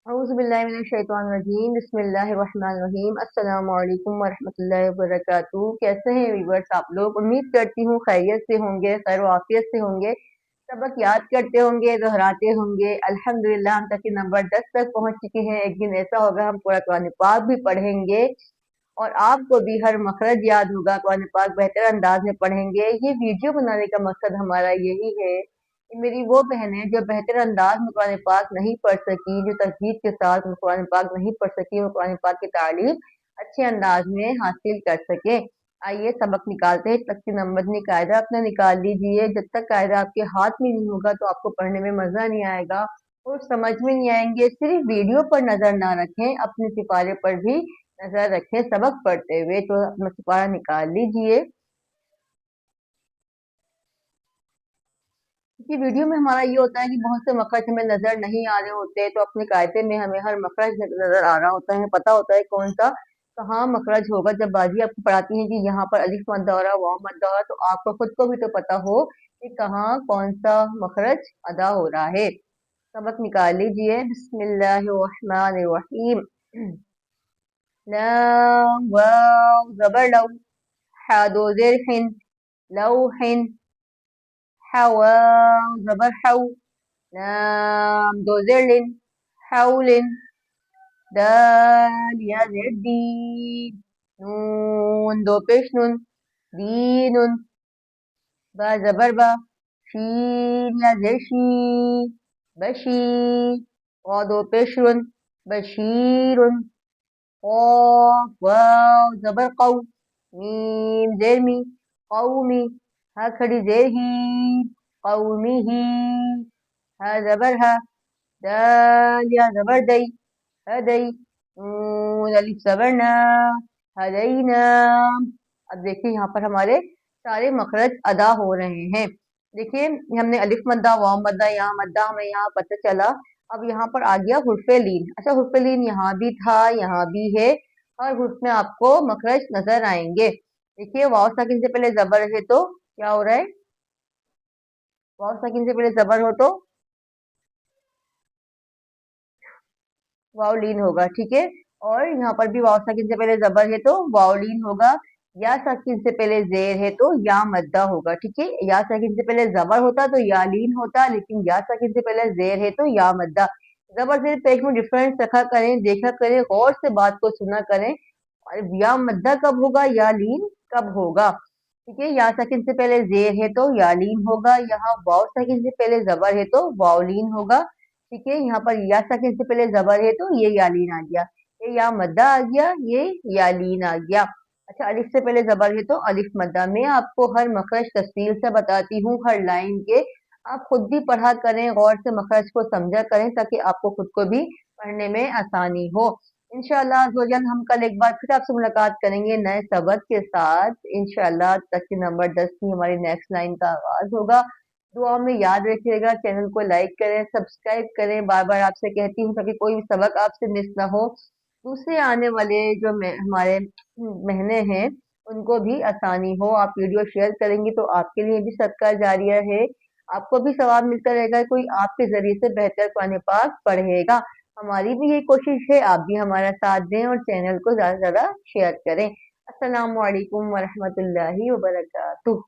औज़ुबिल्लाहिमिनश्शैतानिर्रजीम बिस्मिल्लाहिर्रहमानिर्रहीम अस्सलामु अलैकुम वरहमतुल्लाहि वबरकातुहू। कैसे हैं व्यूअर्स आप लोग? उम्मीद करती हूँ खैरियत से होंगे, खैर आफियत से होंगे। सबक याद करते होंगे, दोहराते होंगे। अल्हम्दुलिल्लाह हम तक नंबर 10 तक पहुँच चुके हैं। एक दिन ऐसा होगा हम पूरा कुरान पाक भी पढ़ेंगे और आपको भी हर मखरज याद होगा, कुरान पाक बेहतर अंदाज में पढ़ेंगे। ये वीडियो बनाने का मकसद हमारा यही है कि मेरी वो बहनें जो बेहतर अंदाज में कुरान पाक नहीं पढ़ सकी, जो तजवीद के साथ कुरान पाक नहीं पढ़ सकी, वो कुरान पाक की तालीम अच्छे अंदाज में हासिल कर सके। आइए सबक निकालते हैं। तक की नंबर कायदा अपना निकाल लीजिए। जब तक कायदा आपके हाथ में नहीं होगा तो आपको पढ़ने में मजा नहीं आएगा और समझ में नहीं आएंगे। सिर्फ वीडियो पर नजर ना रखें, अपने सिपारे पर भी नजर रखें सबक पढ़ते हुए। तो अपना सिपारा निकाल लीजिए। कि वीडियो में हमारा ये होता है कि बहुत से मखरज हमें नजर नहीं आ रहे होते, तो अपने कायदे में हमें हर मखरज नजर आ रहा होता है, पता होता है कौन सा कहाँ मखरज होगा। जब बाजी आपको पढ़ाती है कि यहाँ पर अलिफ मद्दा हो रहा, वाव मद्दा हो रहा, तो आपको खुद को भी तो पता हो कि कहाँ कौन सा मखरज अदा हो रहा है। सबक निकाल लीजिए। बिस्मिल्लाहिर्रहमानिर्रहीम। लाम वाव ज़बर लौ, हा दो ज़ेर हिन, लौहिन, हवा ज़बर हौ, लाम दो ज़ेर लिन, हौलिन, दाल या ज़ेर दी, नून दो पेश नून, दीनुन, बा ज़बर बा, शीन या ज़ेर शी, बशी, क़ा दो पेश रुन, बशीरुन, क़ाफ वाव ज़बर क़ौ, मीम ज़ेर मी, क़ौमी, हा खड़ी ज़ेर ही, क़ौमिही, हा ज़बर हा, दाल या ज़बर दै, हदै, नून अलिफ ज़बर ना, हदैना। अब देखिए यहाँ पर हमारे सारे मखरज अदा हो रहे हैं। देखिए हमने अलिफ मद्दा, वाव मद्दा, यहाँ मद्दा हमें यहाँ पता चला। अब यहाँ पर आ गया हुर्फे लीन। अच्छा, हुर्फे लीन यहाँ भी था, यहाँ भी है, और हुर्फ में आपको मखरज नजर आएंगे। देखिए वाव साकिन से पहले जबर है तो क्या हो रहा है? वाव साकिन से पहले जबर हो तो वावलीन होगा, ठीक है। और यहाँ पर भी वाव साकिन से पहले जबर है तो वावलीन होगा। या साकिन से पहले जेर है तो या मद्दा होगा, ठीक है। या साकिन से पहले जबर होता तो या लीन होता, लेकिन या साकिन से पहले जेर है तो या मद्दा। जबर जेर पेश में डिफरेंस रखा करें, देखा करें, गौर से बात को सुना करें। और या मद्दा कब होगा, या लीन कब होगा, ठीक है। या साकिन से पहले जेर है तो या लीन होगा। यहाँ वाव साकिन से पहले जबर है तो वावलीन होगा, ठीक है। यहाँ पर या साकिन से पहले जबर है तो ये यालीन आ गया, ये या मद्दा आ गया, ये यालीन आ गया। अच्छा, अलिफ से पहले जबर है तो अलिफ मद्दा। मैं आपको हर मखरज तफसील से बताती हूँ, हर लाइन के। आप खुद भी पढ़ा करें, गौर से मखरज को समझा करें, ताकि आपको खुद को भी पढ़ने में आसानी हो। इंशाअल्लाह अज़्ज़-व-जल हम कल एक बार फिर आपसे मुलाकात करेंगे नए सबक के साथ। इंशाअल्लाह तक की नंबर 10 की हमारी नेक्स्ट लाइन का आगाज होगा। दुआ में याद रखिएगा, चैनल को लाइक करें, सब्सक्राइब करें। बार बार आपसे कहती हूँ ताकि कोई भी सबक आपसे मिस ना हो, दूसरे आने वाले जो हमारे महीने हैं उनको भी आसानी हो। आप वीडियो शेयर करेंगी तो आपके लिए भी सदका जारिया है, आपको भी सवाब मिलता रहेगा, कोई आपके जरिए से बेहतर कुरान पाक पढ़ेगा। हमारी भी यही कोशिश है, आप भी हमारा साथ दें और चैनल को ज्यादा से ज्यादा शेयर करें। अस्सलामु अलैकुम वरहमतुल्लाहि वबरकातुहू।